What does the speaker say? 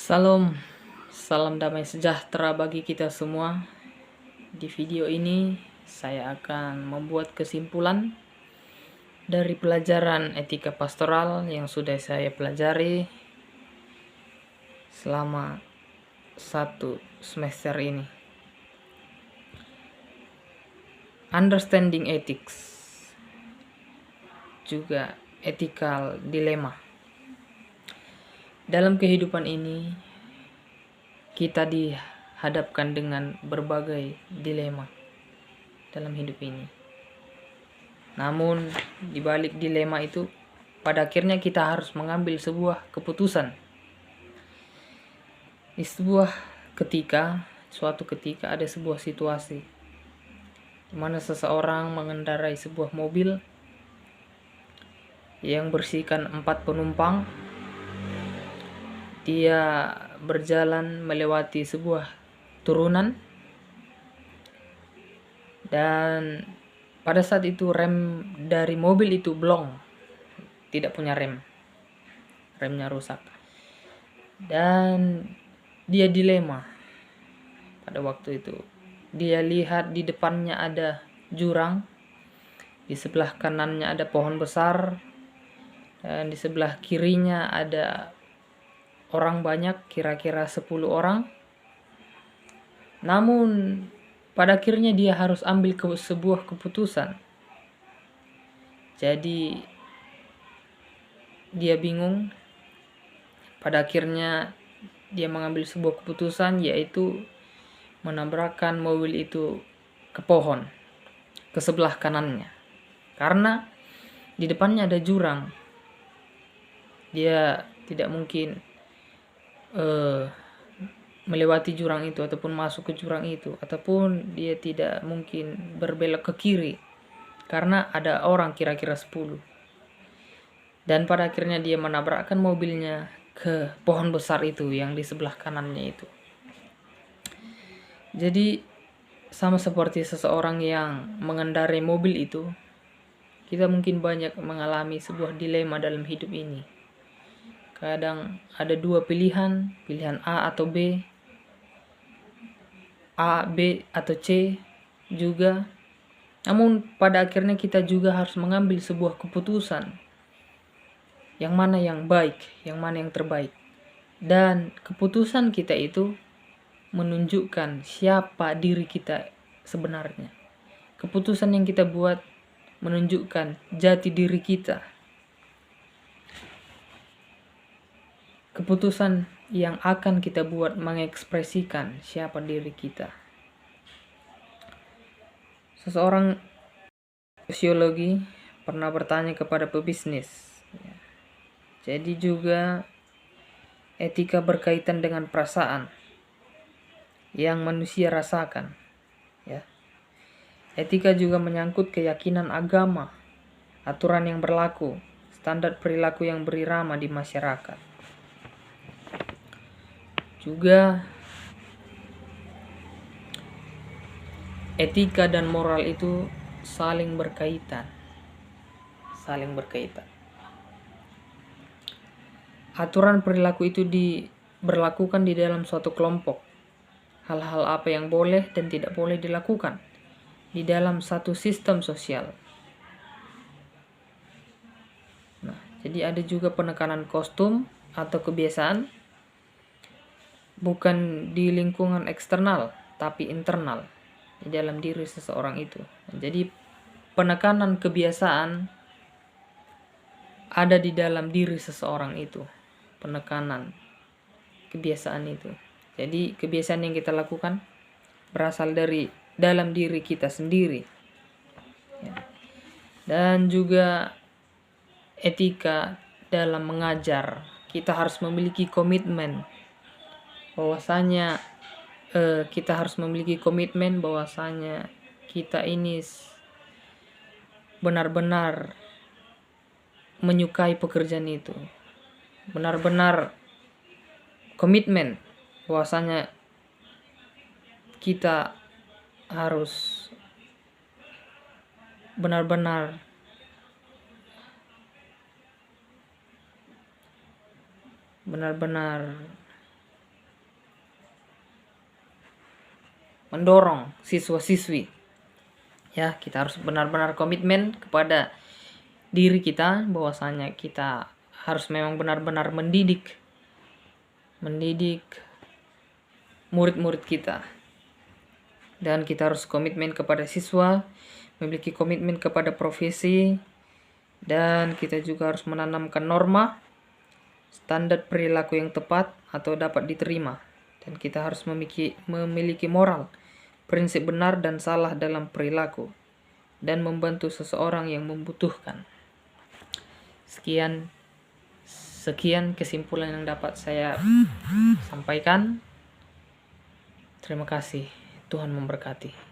Salam, salam damai sejahtera bagi kita semua. Di video ini saya akan membuat kesimpulan dari pelajaran etika pastoral yang sudah saya pelajari selama 1 semester ini. Understanding ethics, juga ethical dilemma. Dalam kehidupan ini, kita dihadapkan dengan berbagai dilema dalam hidup ini. Namun, di balik dilema itu, pada akhirnya kita harus mengambil sebuah keputusan. Di suatu ketika ada sebuah situasi di mana seseorang mengendarai sebuah mobil yang berisikan 4 penumpang. Dia berjalan melewati sebuah turunan, dan pada saat itu rem dari mobil itu blong, tidak punya remnya rusak, dan dia dilema. Pada waktu itu dia lihat di depannya ada jurang, di sebelah kanannya ada pohon besar, dan di sebelah kirinya ada orang banyak, kira-kira 10 orang. Namun pada akhirnya dia harus ambil sebuah keputusan. Jadi dia bingung. Pada akhirnya dia mengambil sebuah keputusan, yaitu menabrakkan mobil itu ke pohon, ke sebelah kanannya. Karena di depannya ada jurang, dia tidak mungkin melewati jurang itu ataupun masuk ke jurang itu, ataupun dia tidak mungkin berbelok ke kiri karena ada orang kira-kira 10. Dan pada akhirnya dia menabrakkan mobilnya ke pohon besar itu yang di sebelah kanannya itu. Jadi sama seperti seseorang yang mengendarai mobil itu, kita mungkin banyak mengalami sebuah dilema dalam hidup ini. Kadang ada dua pilihan A atau B, A, B, atau C juga. Namun pada akhirnya kita juga harus mengambil sebuah keputusan. Yang mana yang baik, yang mana yang terbaik. Dan keputusan kita itu menunjukkan siapa diri kita sebenarnya. Keputusan yang kita buat menunjukkan jati diri kita. Keputusan yang akan kita buat mengekspresikan siapa diri kita. Seseorang sosiologi pernah bertanya kepada pebisnis. Jadi juga etika berkaitan dengan perasaan yang manusia rasakan. Ya. Etika juga menyangkut keyakinan agama, aturan yang berlaku, standar perilaku yang berirama di masyarakat. Juga etika dan moral itu saling berkaitan. Aturan perilaku itu diberlakukan di dalam suatu kelompok. Hal-hal apa yang boleh dan tidak boleh dilakukan di dalam satu sistem sosial. Nah, jadi ada juga penekanan kostum atau kebiasaan, bukan di lingkungan eksternal, tapi internal di dalam diri seseorang itu. Jadi penekanan kebiasaan ada di dalam diri seseorang itu. Penekanan kebiasaan itu. Jadi kebiasaan yang kita lakukan berasal dari dalam diri kita sendiri. Ya. Dan juga etika dalam mengajar. Kita harus memiliki komitmen bahwasanya kita ini benar-benar menyukai pekerjaan itu, benar-benar komitmen bahwasanya kita harus benar-benar mendorong siswa-siswi. Ya, kita harus benar-benar komitmen kepada diri kita, bahwasanya kita harus memang benar-benar mendidik murid-murid kita. Dan kita harus komitmen kepada siswa, memiliki komitmen kepada profesi, dan kita juga harus menanamkan norma, standar perilaku yang tepat atau dapat diterima. Dan kita harus memiliki moral, prinsip benar dan salah dalam perilaku, dan membantu seseorang yang membutuhkan. Sekian kesimpulan yang dapat saya sampaikan. Terima kasih. Tuhan memberkati.